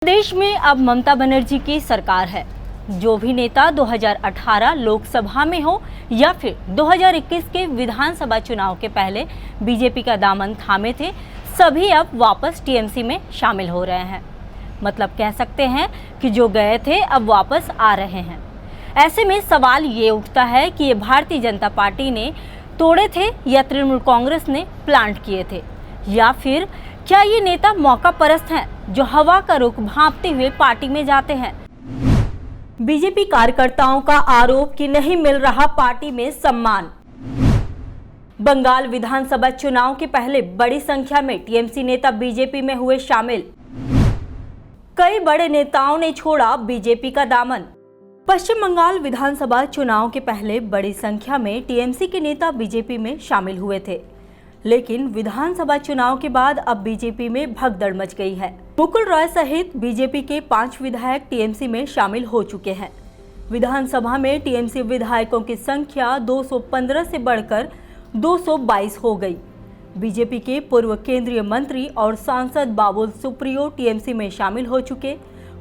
देश में अब ममता बनर्जी की सरकार है। जो भी नेता 2018 लोकसभा में हो या फिर 2021 के विधानसभा चुनाव के पहले बीजेपी का दामन थामे थे, सभी अब वापस टीएमसी में शामिल हो रहे हैं। मतलब कह सकते हैं कि जो गए थे अब वापस आ रहे हैं। ऐसे में सवाल ये उठता है कि ये भारतीय जनता पार्टी ने तोड़े थे या तृणमूल कांग्रेस ने प्लांट किए थे, या फिर क्या ये नेता मौका परस्त हैं जो हवा का रुख भांपते हुए पार्टी में जाते हैं। बीजेपी कार्यकर्ताओं का आरोप कि नहीं मिल रहा पार्टी में सम्मान। बंगाल विधानसभा चुनाव के पहले बड़ी संख्या में टीएमसी नेता बीजेपी में हुए शामिल। कई बड़े नेताओं ने छोड़ा बीजेपी का दामन। पश्चिम बंगाल विधानसभा चुनाव के पहले बड़ी संख्या में टीएमसी के नेता बीजेपी में शामिल हुए थे, लेकिन विधानसभा चुनाव के बाद अब बीजेपी में भगदड़ मच गई है। मुकुल रॉय सहित बीजेपी के 5 विधायक टीएमसी में शामिल हो चुके हैं। विधानसभा में टीएमसी विधायकों की संख्या 215 से बढ़कर 222 हो गई। बीजेपी के पूर्व केंद्रीय मंत्री और सांसद बाबुल सुप्रियो टीएमसी में शामिल हो चुके।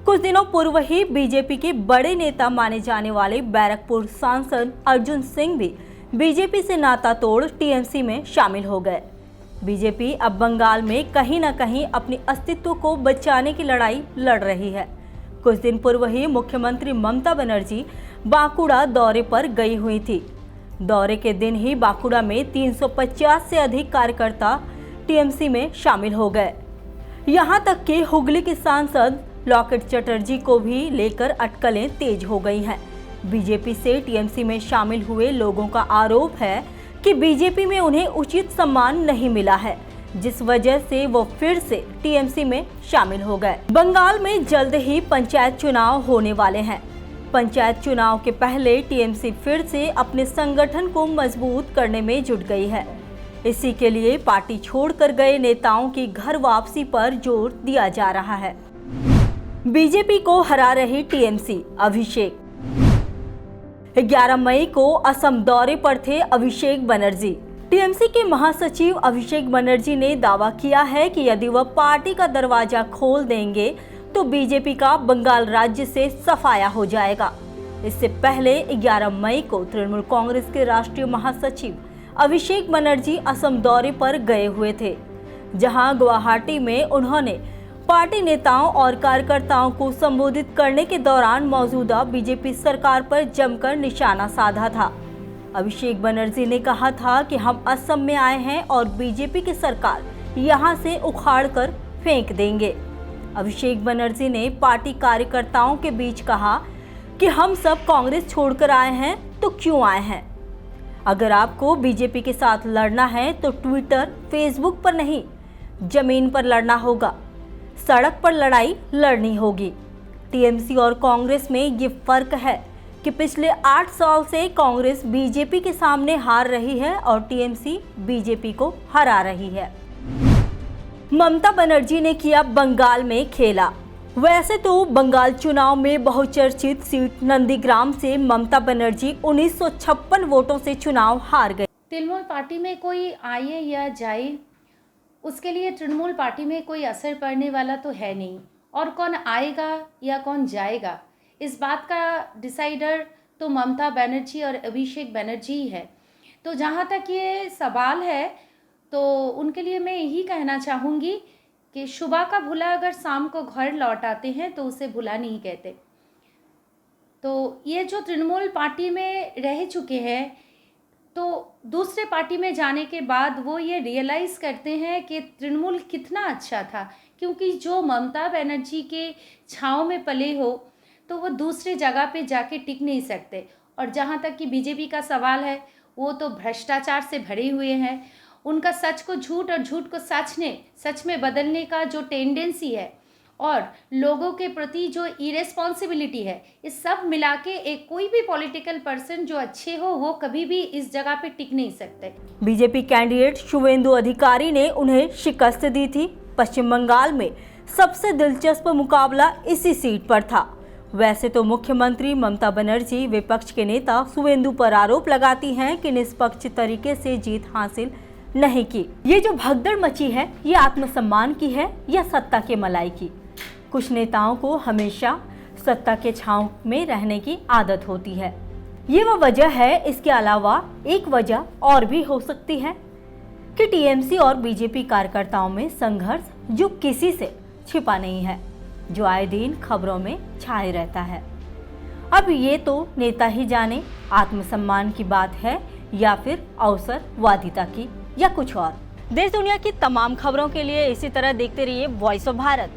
कुछ दिनों पूर्व ही बीजेपी के बड़े नेता माने जाने वाले बैरकपुर सांसद अर्जुन सिंह भी बीजेपी से नाता तोड़ टीएमसी में शामिल हो गए। बीजेपी अब बंगाल में कहीं न कहीं अपने अस्तित्व को बचाने की लड़ाई लड़ रही है। कुछ दिन पूर्व ही मुख्यमंत्री ममता बनर्जी बांकुड़ा दौरे पर गई हुई थी। दौरे के दिन ही बांकुड़ा में 350 से अधिक कार्यकर्ता टीएमसी में शामिल हो गए। यहां तक कि हुगली के सांसद लॉकेट चटर्जी को भी लेकर अटकलें तेज हो गई हैं। बीजेपी से टीएमसी में शामिल हुए लोगों का आरोप है कि बीजेपी में उन्हें उचित सम्मान नहीं मिला है, जिस वजह से वो फिर से टीएमसी में शामिल हो गए। बंगाल में जल्द ही पंचायत चुनाव होने वाले हैं। पंचायत चुनाव के पहले टीएमसी फिर से अपने संगठन को मजबूत करने में जुट गई है। इसी के लिए पार्टी छोड़कर गए नेताओं की घर वापसी पर जोर दिया जा रहा है। बीजेपी को हरा रही टीएमसी। अभिषेक 11 मई को असम दौरे पर थे अभिषेक बनर्जी। टीएमसी के महासचिव अभिषेक बनर्जी ने दावा किया है कि यदि वह पार्टी का दरवाजा खोल देंगे तो बीजेपी का बंगाल राज्य से सफाया हो जाएगा। इससे पहले 11 मई को तृणमूल कांग्रेस के राष्ट्रीय महासचिव अभिषेक बनर्जी असम दौरे पर गए हुए थे, जहां गुवाहाटी में उन्होंने पार्टी नेताओं और कार्यकर्ताओं को संबोधित करने के दौरान मौजूदा बीजेपी सरकार पर जमकर निशाना साधा था। अभिषेक बनर्जी ने कहा था कि हम असम में आए हैं और बीजेपी की सरकार यहां से उखाड़ कर फेंक देंगे। अभिषेक बनर्जी ने पार्टी कार्यकर्ताओं के बीच कहा कि हम सब कांग्रेस छोड़कर आए हैं तो क्यों आए हैं? अगर आपको बीजेपी के साथ लड़ना है तो ट्विटर, फेसबुक पर नहीं, जमीन पर लड़ना होगा। सड़क पर लड़ाई लड़नी होगी। टीएमसी और कांग्रेस में ये फर्क है कि पिछले 8 साल से कांग्रेस बीजेपी के सामने हार रही है और टीएमसी बीजेपी को हरा रही है। ममता बनर्जी ने किया बंगाल में खेला। वैसे तो बंगाल चुनाव में बहुचर्चित सीट नंदीग्राम से ममता बनर्जी 1956 वोटों से चुनाव हार गए। तृणमूल पार्टी में कोई आए या जाए, उसके लिए तृणमूल पार्टी में कोई असर पड़ने वाला तो है नहीं, और कौन आएगा या कौन जाएगा इस बात का डिसाइडर तो ममता बनर्जी और अभिषेक बनर्जी ही है। तो जहाँ तक ये सवाल है तो उनके लिए मैं यही कहना चाहूँगी कि सुबह का भूला अगर शाम को घर लौट आते हैं तो उसे भूला नहीं कहते। तो ये जो तृणमूल पार्टी में रह चुके हैं तो दूसरे पार्टी में जाने के बाद वो ये रियलाइज़ करते हैं कि तृणमूल कितना अच्छा था, क्योंकि जो ममता बनर्जी के छाँव में पले हो तो वो दूसरे जगह पे जाके टिक नहीं सकते। और जहाँ तक कि बीजेपी का सवाल है, वो तो भ्रष्टाचार से भरे हुए हैं। उनका सच को झूठ और झूठ को सच में बदलने का जो टेंडेंसी है और लोगों के प्रति जो इरेस्पॉन्सिबिलिटी है, इस सब मिला के एक कोई भी पॉलिटिकल पर्सन जो अच्छे हो वो कभी भी इस जगह पे टिक नहीं सकते। बीजेपी कैंडिडेट शुवेंदु अधिकारी ने उन्हें शिकस्त दी थी। पश्चिम बंगाल में सबसे दिलचस्प मुकाबला इसी सीट पर था। वैसे तो मुख्यमंत्री ममता बनर्जी विपक्ष के नेता शुवेंदु पर आरोप लगाती हैं कि निष्पक्ष तरीके से जीत हासिल नहीं की। ये जो भगदड़ मची है ये आत्मसम्मान की है या सत्ता के मलाई की? कुछ नेताओं को हमेशा सत्ता के छांव में रहने की आदत होती है। ये वह वजह है। इसके अलावा एक वजह और भी हो सकती है कि टीएमसी और बीजेपी कार्यकर्ताओं में संघर्ष जो किसी से छिपा नहीं है, जो आए दिन खबरों में छाए रहता है। अब ये तो नेता ही जाने, आत्मसम्मान की बात है या फिर अवसरवादिता की या कुछ और। देश दुनिया की तमाम खबरों के लिए इसी तरह देखते रहिए वॉइस ऑफ भारत।